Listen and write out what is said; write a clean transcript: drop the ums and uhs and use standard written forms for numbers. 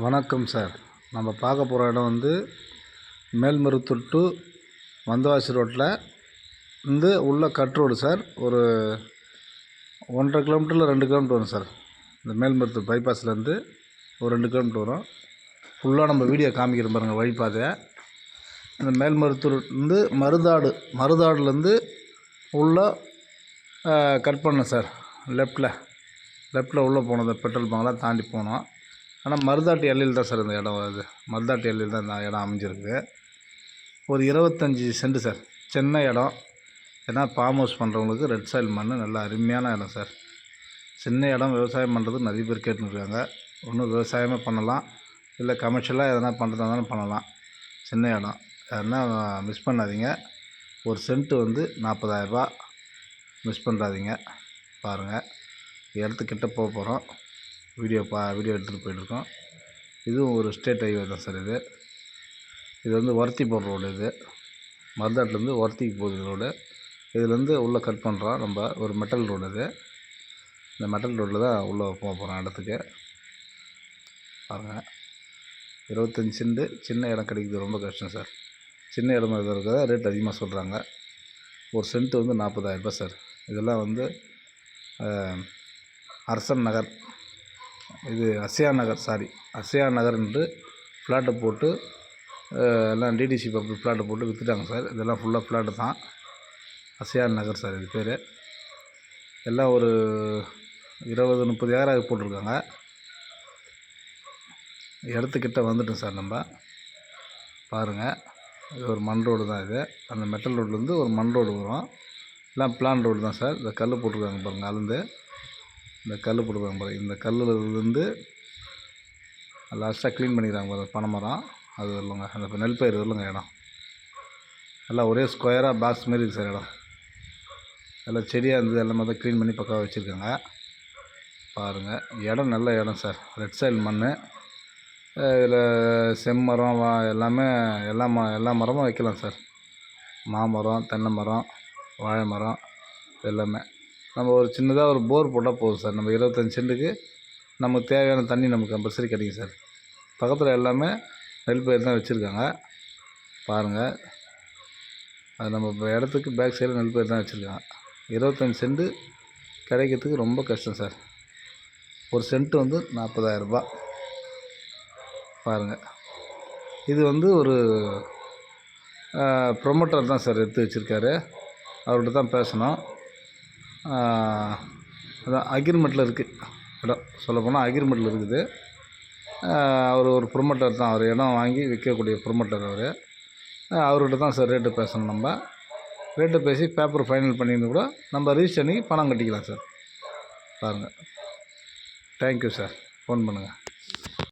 வணக்கம் சார். நம்ம பார்க்க போகிற இடம் வந்து மேல்மருவத்தூர் டு வந்தவாசி ரோட்டில் இருந்து உள்ள கட் ரோடு சார். ஒரு 1.5 கிலோமீட்டரில் 2 கிலோமீட்டர் வரும் சார். இந்த மேல்மருவத்தூர் பைபாஸ்லேருந்து ஒரு 2 கிலோமீட்டர் வரும். ஃபுல்லாக நம்ம வீடியோ காமிக்கிறோம் பாருங்கள் வழிபாதையை. இந்த மேல்மருவத்தூர்லேருந்து மருதாடுலேருந்து உள்ளே கட் பண்ணேன் சார். லெஃப்ட்டில் உள்ளே போனோம். இந்த பெட்ரோல் பங்க்லாம் தாண்டி போனோம். ஆனால் மருதாட்டு எல்லையில் தான் சார் இந்த இடம் வருது. மருதாட்டு எல்லையில் தான் இந்த இடம் அமைஞ்சிருக்கு. ஒரு 25 சென்ட் சார். சின்ன இடம். ஏன்னா ஃபார்ம் ஹவுஸ் பண்ணுறவங்களுக்கு ரெட் சாயில் மண் நல்ல அருமையான இடம் சார். சின்ன இடம் விவசாயம் பண்ணுறது நிறைய பேர் கேட்டுருக்காங்க. ஒன்றும் விவசாயமே பண்ணலாம், இல்லை கமர்ஷியலாக எதனா பண்ணுறதா இருந்தாலும் பண்ணலாம். சின்ன இடம் யாருன்னா மிஸ் பண்ணாதீங்க. ஒரு சென்ட்டு வந்து 40,000 மிஸ் பண்ணுறாதீங்க. பாருங்கள், இடத்துக்கிட்ட போக போகிறோம். வீடியோ எடுத்துகிட்டு போயிட்டுருக்கோம். இதுவும் ஒரு ஸ்டேட் ஹைவே தான் சார். இது வந்து ஒர்த்தி போகிற ரோடு. இது மருதாட்டிலேருந்து ஒர்த்திக்கு போகுது ரோடு. இதுலேருந்து உள்ளே கட் பண்ணுறோம். நம்ம ஒரு மெட்டல் ரோடு. இந்த மெட்டல் ரோட்டில் தான் உள்ளே போக போகிறோம் இடத்துக்கு. பாருங்கள், 25 சென்ட். சின்ன இடம் கிடைக்குது ரொம்ப கஷ்டம் சார். சின்ன இடமா இருக்கிறத ரேட் அதிகமாக சொல்கிறாங்க. ஒரு சென்ட்டு வந்து 40,000 சார். இதெல்லாம் வந்து அரசன் நகர், இது அசையா நகர் என்று ஃப்ளாட்டை போட்டு எல்லாம் டிடிசி பப்ளிக் ஃப்ளாட்டை போட்டு விற்றுட்டாங்க சார். இதெல்லாம் ஃபுல்லாக ஃப்ளாட்டு தான். அசையா நகர் சார் இது பேர். எல்லாம் ஒரு 20-30 ஏக்கராக போட்டிருக்காங்க. இடத்துக்கிட்ட வந்துட்டோம் சார். நம்ம பாருங்கள், இது ஒரு மண் ரோடு தான். இது அந்த மெட்டல் ரோட்லேருந்து ஒரு மண் ரோடு வரும். எல்லாம் பிளான் ரோடு தான் சார். இந்த கல் போட்டிருக்காங்க பாருங்கள். அதுலேருந்து இந்த கல் போட்டுருக்காங்க பாருங்கள். இந்த கல்லுலேருந்து லாஸ்ட்டாக க்ளீன் பண்ணிக்கிறாங்க பாருங்கள். பனைமரம் அது இல்லைங்க, அந்த நெல் பயிர் இல்லைங்க. இடம் எல்லாம் ஒரே ஸ்கொயராக பாக்ஸ் மாரி இருக்குது சார். இடம் எல்லாம் செடியாக இருந்தது, எல்லாமே தான் க்ளீன் பண்ணி பக்காவாக வச்சுருக்காங்க. பாருங்கள், இடம் நல்ல இடம் சார். ரெட் சாயில் மண். இதில் செம்மரம் எல்லா மரமும் வைக்கலாம் சார். மாமரம், தென்னை மரம், வாழை மரம் எல்லாமே. நம்ம ஒரு சின்னதாக ஒரு போர் போட்டால் போதும் சார். நம்ம 25 சென்ட்டுக்கு நமக்கு தேவையான தண்ணி நமக்கு கம்பல்சரி கிடைக்கும் சார். பக்கத்தில் எல்லாமே நெல் பயிர் தான் வச்சுருக்காங்க. பாருங்கள், அது நம்ம இப்போ இடத்துக்கு பேக் சைடில் நெல் பயிர் தான் வச்சுருக்காங்க. 25 சென்ட்டு கிடைக்கிறதுக்கு ரொம்ப கஷ்டம் சார். ஒரு சென்ட்டு வந்து 40,000. பாருங்கள், இது வந்து ஒரு ப்ரொமோட்டர் தான் சார் எடுத்து வச்சுருக்காரு. அவர்கிட்ட தான் பேசணும். அதான் அக்ரிமெண்ட்டில் இருக்குது இடம். சொல்லப்போனால் அக்ரிமெண்ட்டில் இருக்குது. அவர் ஒரு ப்ரொமோட்டர் தான். அவர் இடம் வாங்கி விற்கக்கூடிய ப்ரொமோட்டர் அவர். அவர்கிட்ட தான் சார் ரேட்டு பேசணும். நம்ம ரேட்டு பேசி பேப்பர் ஃபைனல் பண்ணிருந்து கூட நம்ம ரிஜிஸ்டர் பண்ணி பணம் கட்டிக்கலாம் சார். பாருங்கள், தேங்க்யூ சார். ஃபோன் பண்ணுங்கள்.